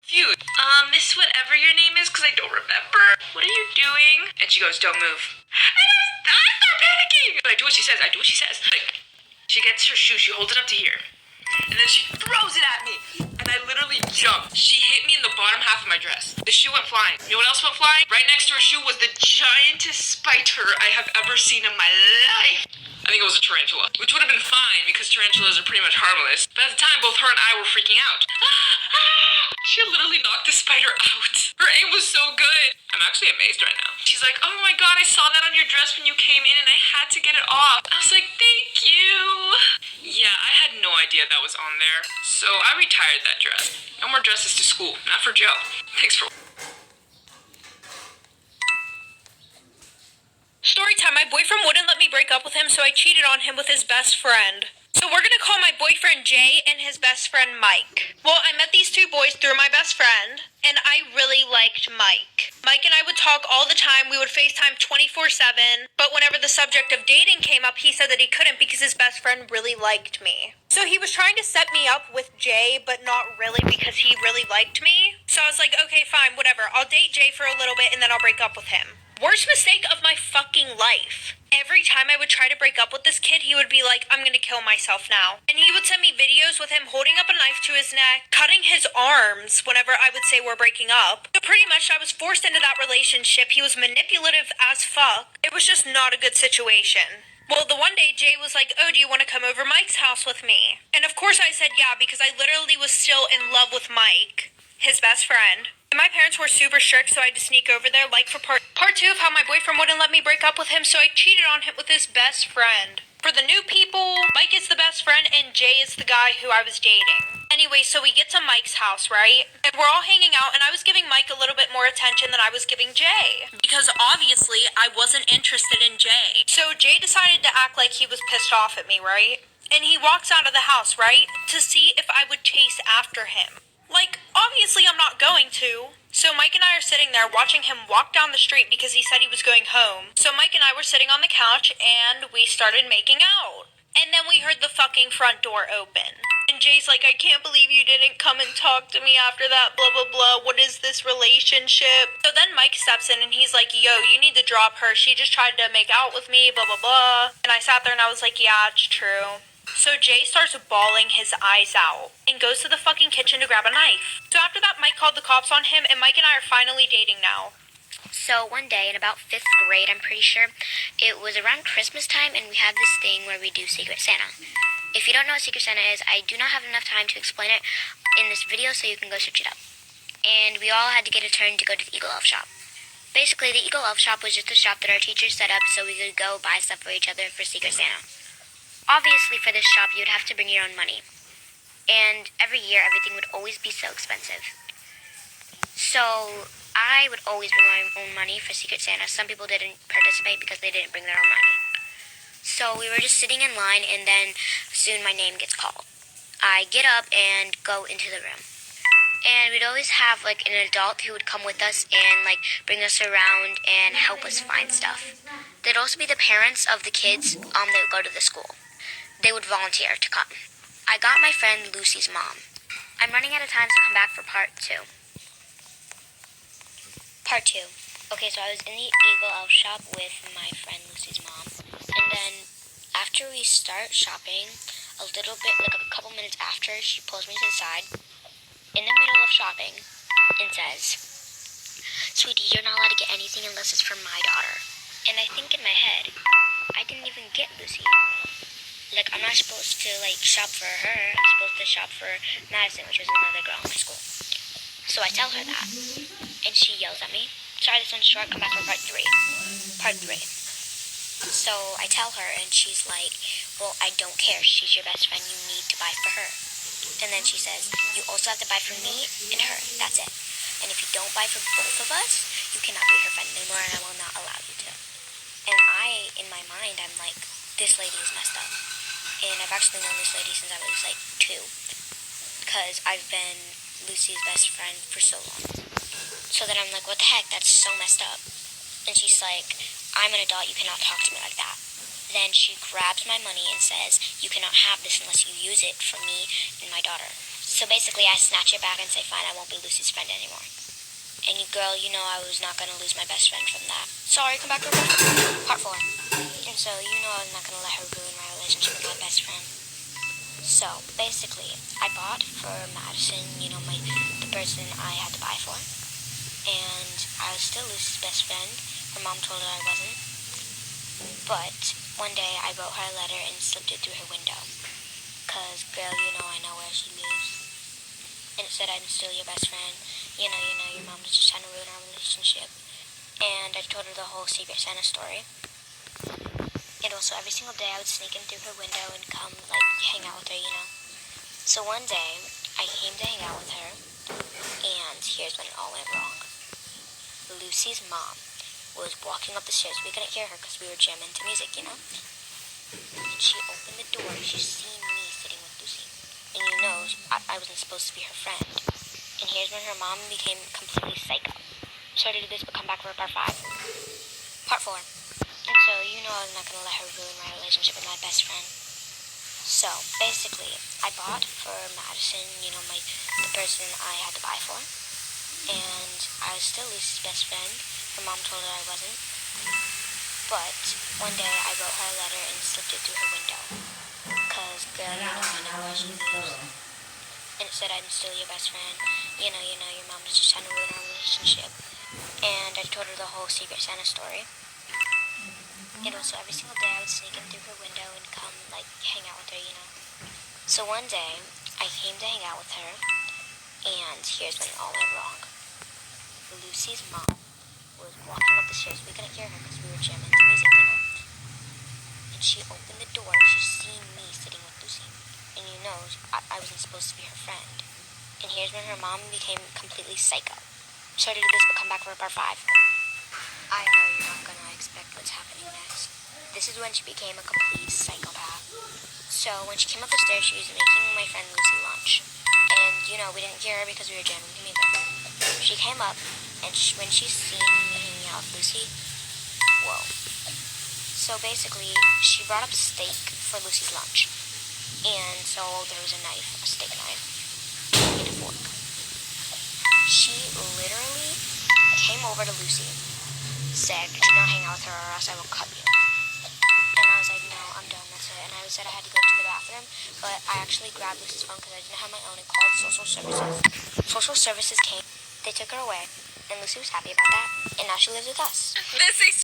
Dude, miss whatever your name is, because I don't remember. What are you doing? And she goes, don't move. And I start panicking. I do what she says. Like, she gets her shoe, she holds it up to here. And then she throws it at me. And I literally jumped. She hit me in the bottom half of my dress. The shoe went flying. You know what else went flying? Right next to her shoe was the giantest spider I have ever seen in my life. I think it was a tarantula, which would have been fine because tarantulas are pretty much harmless. But at the time, both her and I were freaking out. She literally knocked the spider out. Her aim was so good. I'm actually amazed right now. She's like, oh my god, I saw that on your dress when you came in and I had to get it off. I was like, thank you. Yeah, I had no idea that was on there. So I retired that dress. No more dresses to school, not for Joe. Thanks for... Story time. My boyfriend wouldn't let me break up with him, so I cheated on him with his best friend. So we're gonna call my boyfriend Jay and his best friend Mike. Well, I met these two boys through my best friend, and I really liked Mike. Mike and I would talk all the time. We would FaceTime 24/7, but whenever the subject of dating came up, he said that he couldn't because his best friend really liked me. So he was trying to set me up with Jay, but not really because he really liked me. So I was like, okay, fine, whatever. I'll date Jay for a little bit and then I'll break up with him. Worst mistake of my fucking life. Every time I would try to break up with this kid, he would be like, I'm gonna kill myself now. And he would send me videos with him holding up a knife to his neck, cutting his arms whenever I would say we're breaking up. So pretty much I was forced into that relationship. He was manipulative as fuck. It was just not a good situation. Well, the one day Jay was like, oh, do you want to come over Mike's house with me? And of course I said yeah, because I literally was still in love with Mike, his best friend. And my parents were super strict, so I had to sneak over there, like for part 2 of how my boyfriend wouldn't let me break up with him, so I cheated on him with his best friend. For the new people, Mike is the best friend and Jay is the guy who I was dating. Anyway, so we get to Mike's house, right? And we're all hanging out, and I was giving Mike a little bit more attention than I was giving Jay. Because obviously, I wasn't interested in Jay. So Jay decided to act like he was pissed off at me, right? And he walks out of the house, right? To see if I would chase after him. Like, obviously I'm not going to. So Mike and I are sitting there watching him walk down the street because he said he was going home. So Mike and I were sitting on the couch and we started making out. And then we heard the fucking front door open. And Jay's like, I can't believe you didn't come and talk to me after that, blah, blah, blah. What is this relationship? So then Mike steps in and he's like, yo, you need to drop her. She just tried to make out with me, blah, blah, blah. And I sat there and I was like, yeah, it's true. So Jay starts bawling his eyes out and goes to the fucking kitchen to grab a knife. So after that, Mike called the cops on him, and Mike and I are finally dating now. So one day in about 5th grade, I'm pretty sure, it was around Christmas time, and we had this thing where we do Secret Santa. If you don't know what Secret Santa is, I do not have enough time to explain it in this video, so you can go search it up. And we all had to get a turn to go to the Eagle Elf shop. Basically, the Eagle Elf shop was just a shop that our teachers set up so we could go buy stuff for each other for Secret Santa. Obviously, for this shop, you would have to bring your own money. And every year, everything would always be so expensive. So, I would always bring my own money for Secret Santa. Some people didn't participate because they didn't bring their own money. So, we were just sitting in line, and then soon my name gets called. I get up and go into the room. And we'd always have, like, an adult who would come with us and, like, bring us around and help us find stuff. There'd also be the parents of the kids that would go to the school. They would volunteer to come. I got my friend Lucy's mom. I'm running out of time, so come back for part 2. Part 2. Okay, so I was in the Eagle Elf shop with my friend Lucy's mom. And then after we start shopping, a little bit, like a couple minutes after, she pulls me to the side in the middle of shopping and says, sweetie, you're not allowed to get anything unless it's for my daughter. And I think in my head, I didn't even get Lucy. Like, I'm not supposed to, like, shop for her. I'm supposed to shop for Madison, which was another girl in my school. So I tell her that. And she yells at me. Sorry, this one's short. Come back for part 3. Part 3. So I tell her, and she's like, well, I don't care. She's your best friend. You need to buy for her. And then she says, you also have to buy for me and her. That's it. And if you don't buy for both of us, you cannot be her friend anymore, and I will not allow you to. And I, in my mind, I'm like, this lady is messed up. And I've actually known this lady since I was like 2, because I've been Lucy's best friend for so long. So then I'm like, what the heck, that's so messed up. And she's like, I'm an adult, you cannot talk to me like that. Then she grabs my money and says, you cannot have this unless you use it for me and my daughter. So basically, I snatch it back and say, fine, I won't be Lucy's friend anymore. And you girl, you know I was not going to lose my best friend from that. Sorry, come back to part 4. And so, you know I was not going to let her ruin my relationship with my best friend. So, basically, I bought for Madison, you know, the person I had to buy for. And I was still Lucy's best friend. Her mom told her I wasn't. But one day, I wrote her a letter and slipped it through her window. Cause, girl, you know I know where she lives. And it said, I'm still your best friend. You know, your mom was just trying to ruin our relationship. And I told her the whole Secret Santa story. And also, every single day, I would sneak in through her window and come, like, hang out with her, you know. So one day, I came to hang out with her, and here's when it all went wrong. Lucy's mom was walking up the stairs. We couldn't hear her because we were jamming to music, you know. And she opened the door, and she seen me sitting with Lucy. And you know, I wasn't supposed to be her friend. And here's when her mom became completely psycho. Sorry to do this, but come back for part 5. Part 4. And so, you know I was not going to let her ruin my relationship with my best friend. So, basically, I bought for Madison, you know, the person I had to buy for. And I was still Lucy's best friend. Her mom told her I wasn't. But one day, I wrote her a letter and slipped it through her window. Cause, girl, you know I know where she lives. And it said, I'm still your best friend. You know, your mom was just trying to ruin our relationship. And I told her the whole Secret Santa story. And also, every single day, I would sneak in through her window and come, like, hang out with her, you know. So one day, I came to hang out with her, and here's when it all went wrong. Lucy's mom was walking up the stairs. We couldn't hear her because we were jamming to music, you know. And she opened the door, and she seen me sitting with Lucy. And you know, I wasn't supposed to be her friend. And here's when her mom became completely psycho. Sorry to do this, but come back for part 5. I know you're not gonna expect what's happening next. This is when she became a complete psychopath. So when she came up the stairs, she was making my friend Lucy lunch. And you know, we didn't hear her because we were jamming to music. She came up, and when she seen me hanging out with Lucy, whoa. So basically, she brought up steak for Lucy's lunch. And so there was a knife, a steak knife, and a fork. She literally came over to Lucy, said, do not hang out with her or else I will cut you. And I was like, no, I'm done, that's it. And I said I had to go to the bathroom, but I actually grabbed Lucy's phone because I didn't have my own and called social services. Social services came, they took her away, and Lucy was happy about that, and now she lives with us. This is